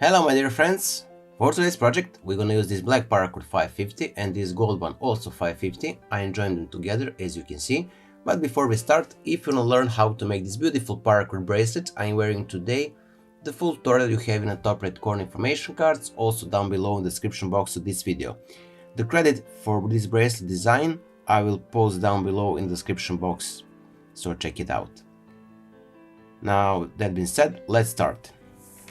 Hello my dear friends! For today's project we're gonna use this black Paracord 550 and this gold one also 550. I joined them together as you can see. But before we start, if you wanna learn how to make this beautiful Paracord bracelet I'm wearing today, the full tutorial you have in the top right corner information cards, also down below in the description box of this video. The credit for this bracelet design I will post down below in the description box, so check it out. Now that being said, let's start.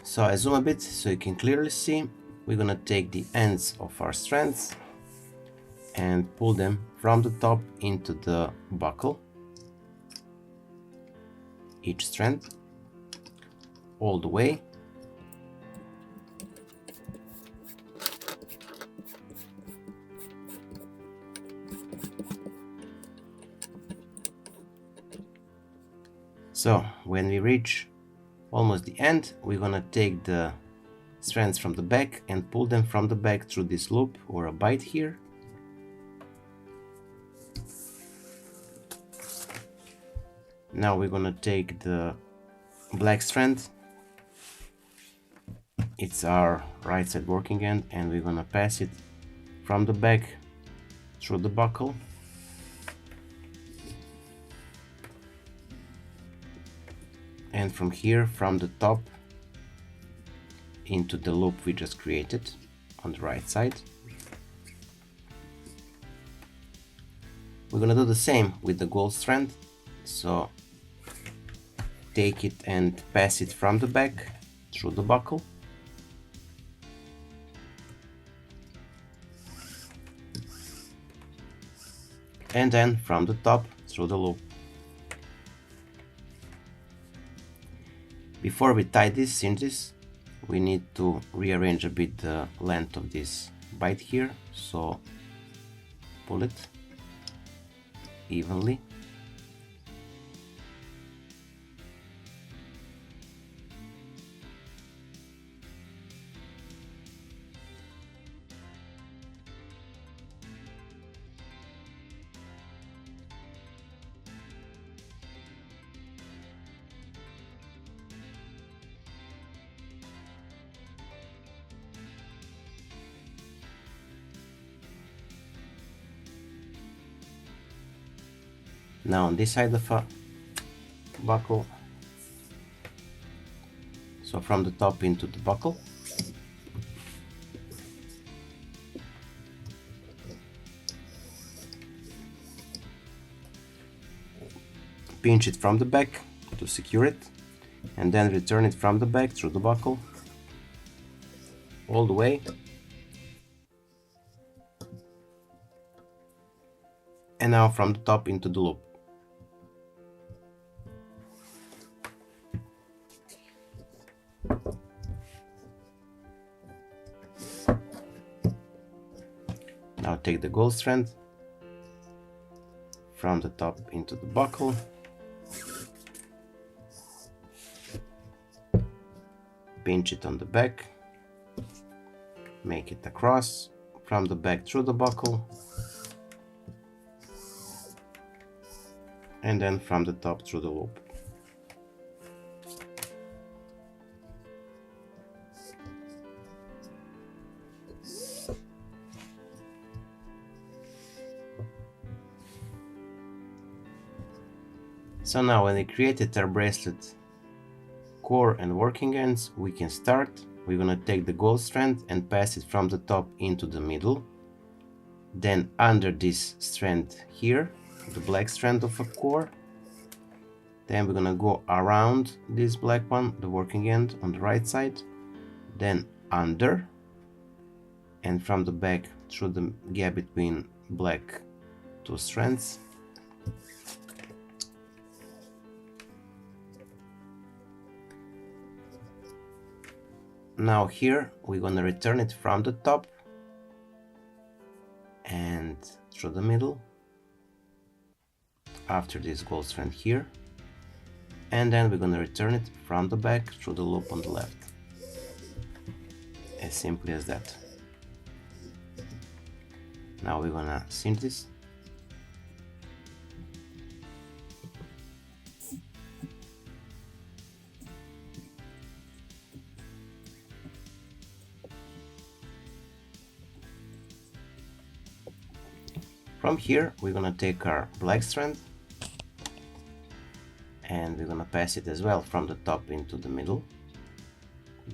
So I zoom a bit so you can clearly see. We're gonna take the ends of our strands and pull them from the top into the buckle, each strand, all the way. So when we reach almost the end, we're gonna take the strands from the back and pull them from the back through this loop or a bite here. Now we're gonna take the black strand, it's our right side working end, and we're gonna pass it from the back through the buckle. And from here, from the top into the loop we just created on the right side. We're gonna do the same with the gold strand, so take it and pass it from the back through the buckle. And then from the top through the loop. Before we tie this, cinch this, we need to rearrange a bit the length of this bite here, so pull it evenly. Now on this side of a buckle, so from the top into the buckle, pinch it from the back to secure it, and then return it from the back through the buckle all the way, and now from the top into the loop. Now take the gold strand from the top into the buckle, pinch it on the back, make it across from the back through the buckle, and then from the top through the loop. So now when we created our bracelet core and working ends, we can start. We're gonna take the gold strand and pass it from the top into the middle. Then under this strand here, the black strand of a core. Then we're gonna go around this black one, the working end on the right side. Then under, and from the back through the gap between black two strands. Now here we're gonna return it from the top and through the middle after this gold strand here, and then we're gonna return it from the back through the loop on the left. As simply as that. Now we're gonna cinch this. From here we're gonna take our black strand and we're gonna pass it as well from the top into the middle,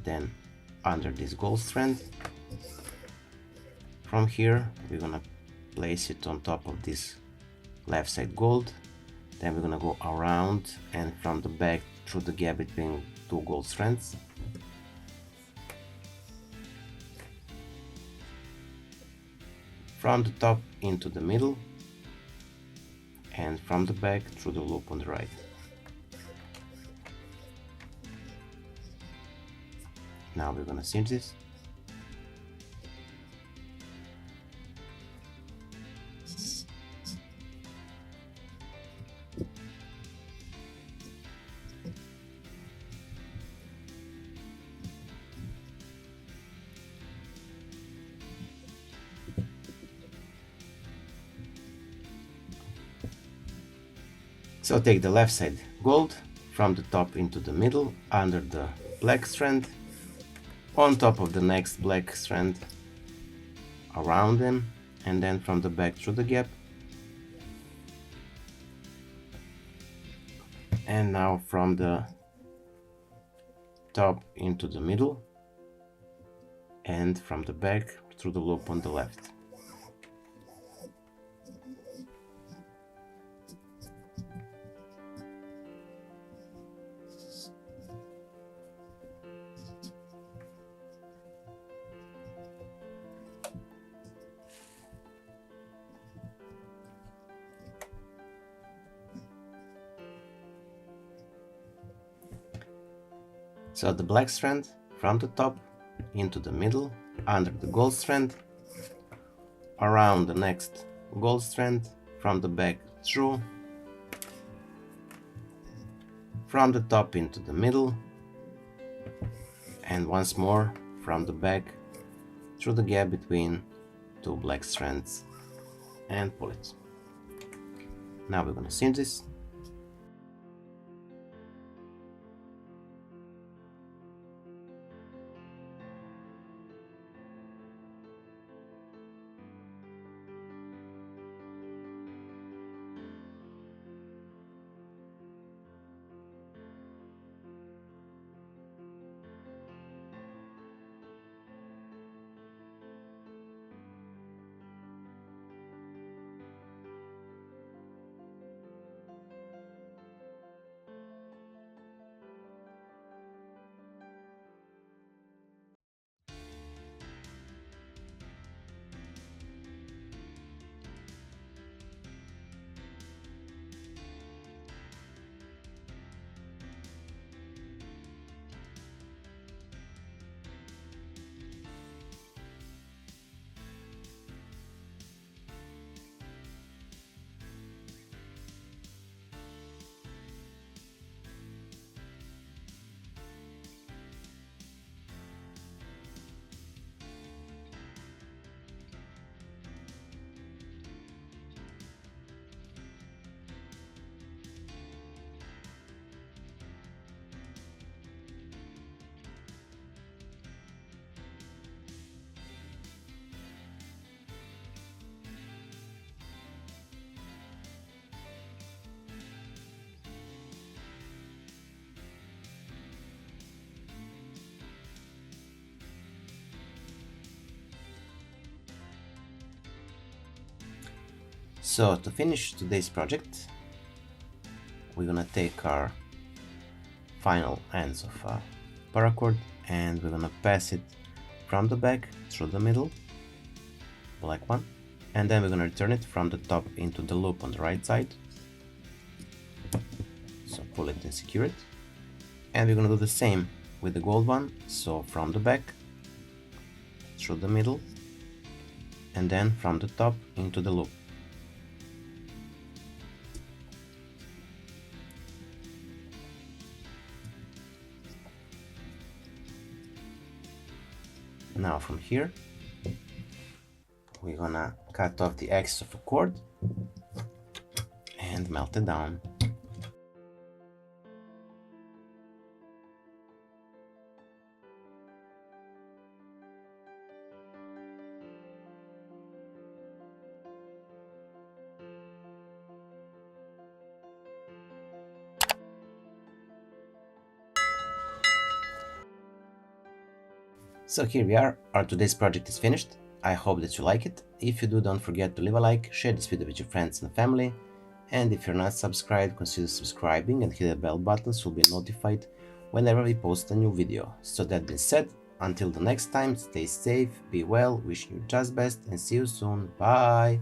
then under this gold strand. From here we're gonna place it on top of this left side gold, then we're gonna go around and from the back through the gap between two gold strands. From the top into the middle and from the back through the loop on the right. Now we're gonna cinch this. So take the left side gold from the top into the middle, under the black strand, on top of the next black strand, around them, and then from the back through the gap. And now from the top into the middle and from the back through the loop on the left. So the black strand from the top into the middle, under the gold strand, around the next gold strand, from the back through, from the top into the middle, and once more from the back through the gap between two black strands and pull it. Now we're gonna cinch this. So to finish today's project, we're gonna take our final ends of paracord and we're gonna pass it from the back through the middle, black one, and then we're gonna return it from the top into the loop on the right side. So pull it and secure it. And we're gonna do the same with the gold one, so from the back through the middle and then from the top into the loop. Now from here we're gonna cut off the excess of a cord and melt it down. So here we are, our today's project is finished. I hope that you like it. If you do, don't forget to leave a like, share this video with your friends and family, and if you're not subscribed, consider subscribing and hit the bell button so you'll be notified whenever we post a new video. So that being said, until the next time, stay safe, be well, wishing you just best, and see you soon. Bye!